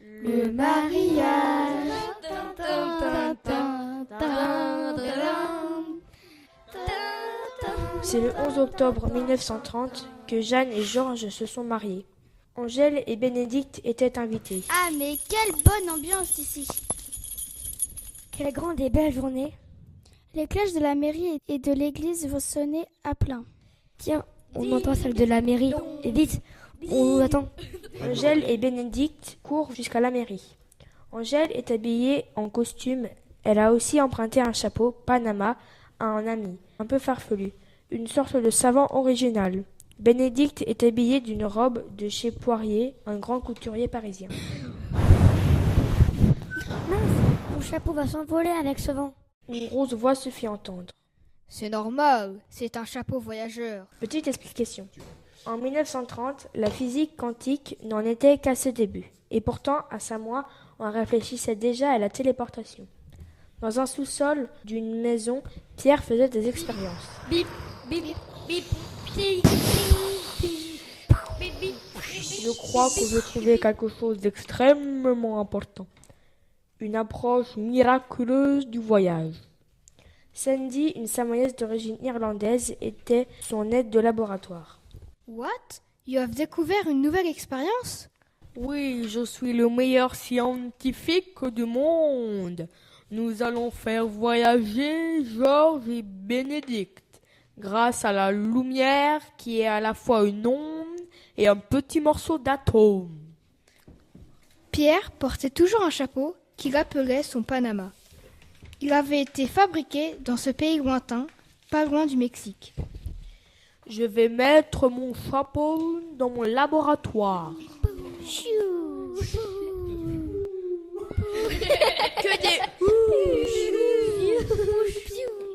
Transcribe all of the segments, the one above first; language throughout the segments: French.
Le mariage. C'est le 11 octobre 1930 que Jeanne et Georges se sont mariés. Angèle et Bénédicte étaient invités. Ah, mais quelle bonne ambiance ici! Quelle grande et belle journée! Les cloches de la mairie et de l'église vont sonner à plein. Tiens, on entend celle de la mairie. Et vite, on attend. Angèle et Bénédicte courent jusqu'à la mairie. Angèle est habillée en costume. Elle a aussi emprunté un chapeau Panama à un ami, un peu farfelu, une sorte de savant original. Bénédicte est habillée d'une robe de chez Poirier, un grand couturier parisien. Mince, mon chapeau va s'envoler avec ce vent. Une grosse voix se fit entendre. C'est normal, c'est un chapeau voyageur. Petite explication. En 1930, la physique quantique n'en était qu'à ses débuts. Et pourtant, à Samoa, on réfléchissait déjà à la téléportation. Dans un sous-sol d'une maison, Pierre faisait des expériences. Bip, bip, bip, bip, bip, bip. Je crois que j'ai trouvé quelque chose d'extrêmement important. Une approche miraculeuse du voyage. Sandy, une Samoyèse d'origine irlandaise, était son aide de laboratoire. What? You have découvert une nouvelle expérience? Oui, je suis le meilleur scientifique du monde. Nous allons faire voyager Georges et Bénédicte grâce à la lumière qui est à la fois une onde et un petit morceau d'atome. Pierre portait toujours un chapeau qu'il appelait son Panama. Il avait été fabriqué dans ce pays lointain, pas loin du Mexique. Je vais mettre mon chapeau dans mon laboratoire. Que des...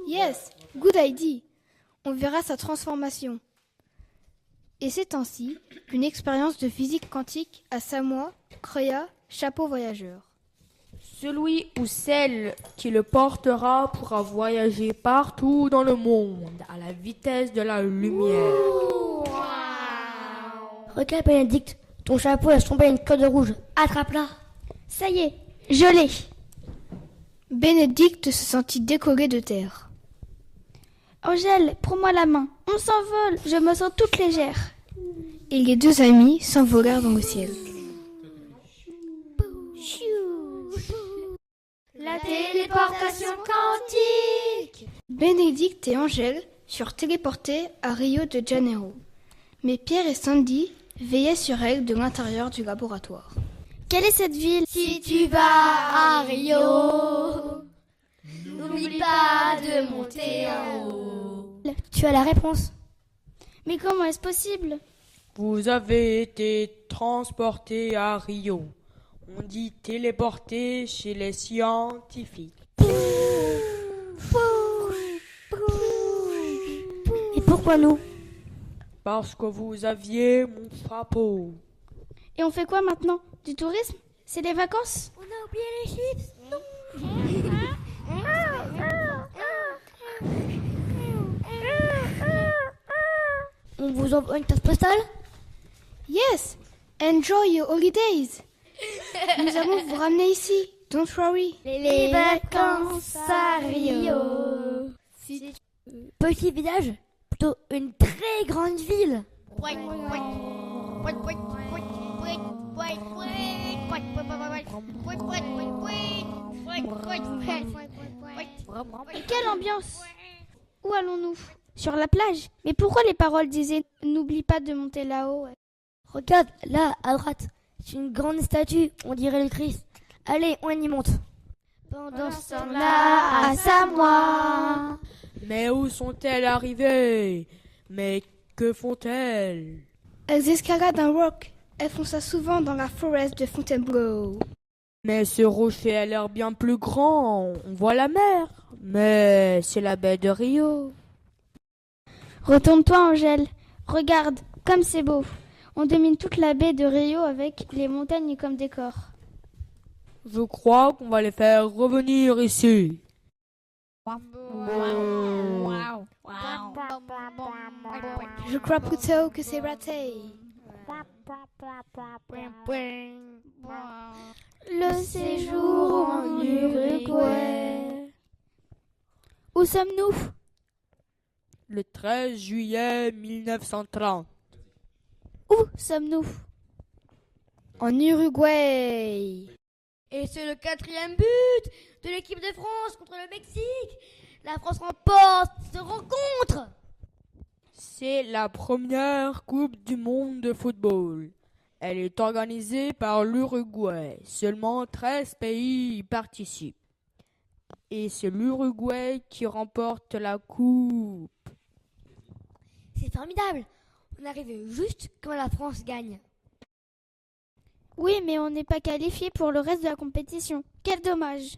Yes, good idea. On verra sa transformation. Et c'est ainsi qu'une expérience de physique quantique à Samoa créa Chapeau Voyageur. Celui ou celle qui le portera pourra voyager partout dans le monde à la vitesse de la lumière. Regarde Bénédicte, ton chapeau laisse tomber une corde rouge. Attrape-la. Ça y est, je l'ai. Bénédicte se sentit décollée de terre. Angèle, prends-moi la main. On s'envole, je me sens toute légère. Et les deux amis s'envolèrent dans le ciel. La téléportation quantique. Bénédicte et Angèle furent téléportés à Rio de Janeiro. Mais Pierre et Sandy veillaient sur elles de l'intérieur du laboratoire. Quelle est cette ville? Si tu vas à Rio, n'oublie pas de monter en haut. Tu as la réponse. Mais comment est-ce possible? Vous avez été transporté à Rio. On dit téléporté chez les scientifiques. Et pourquoi nous? Parce que vous aviez mon chapeau. Et on fait quoi maintenant? Du tourisme? C'est des vacances? On a oublié les chips. On vous envoie une carte postale? Yes! Enjoy your holidays! Nous allons vous ramener ici. Don't worry. Les vacances à Rio. Petit village, plutôt une très grande ville. Et quelle ambiance! Où allons-nous? Sur la plage? Mais pourquoi les paroles disaient « N'oublie pas de monter là-haut » Regarde, là, à droite, c'est une grande statue, on dirait le Christ. Allez, on y monte. Pendant ce temps-là, à Samoa. Mais où sont-elles arrivées? Mais que font-elles? Elles escaladent un roc. Elles font ça souvent dans la forêt de Fontainebleau. Mais ce rocher a l'air bien plus grand. On voit la mer. Mais c'est la baie de Rio. Retourne-toi, Angèle. Regarde, comme c'est beau. On domine toute la baie de Rio avec les montagnes comme décor. Je crois qu'on va les faire revenir ici. Je crois plutôt que c'est raté. séjour en Uruguay. Où sommes-nous? Le 13 juillet 1930. Où sommes-nous? En Uruguay. Et c'est le 4e but de l'équipe de France contre le Mexique. La France remporte cette rencontre. C'est la première Coupe du monde de football. Elle est organisée par l'Uruguay. Seulement 13 pays y participent. Et c'est l'Uruguay qui remporte la coupe. C'est formidable. On arrive juste quand la France gagne. Oui, mais on n'est pas qualifié pour le reste de la compétition. Quel dommage.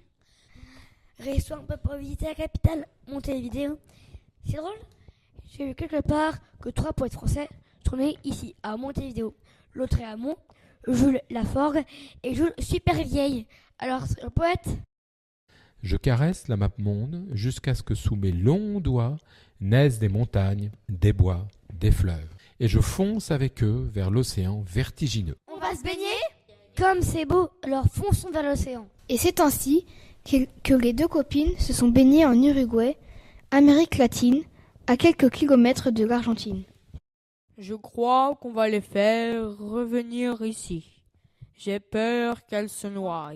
Restons un peu pour visiter la capitale, Montevideo. C'est drôle. J'ai vu quelque part que 3 poètes français sont nés ici, à Montevideo. L'autre est Hamon, Jules Laforgue et Jules Supervieille. Alors, c'est un poète. Je caresse la map monde jusqu'à ce que sous mes longs doigts naissent des montagnes, des bois, des fleuves. Et je fonce avec eux vers l'océan vertigineux. On va se baigner? Comme c'est beau, alors fonçons vers l'océan. Et c'est ainsi que les deux copines se sont baignées en Uruguay, Amérique latine, à quelques kilomètres de l'Argentine. Je crois qu'on va les faire revenir ici. J'ai peur qu'elles se noient.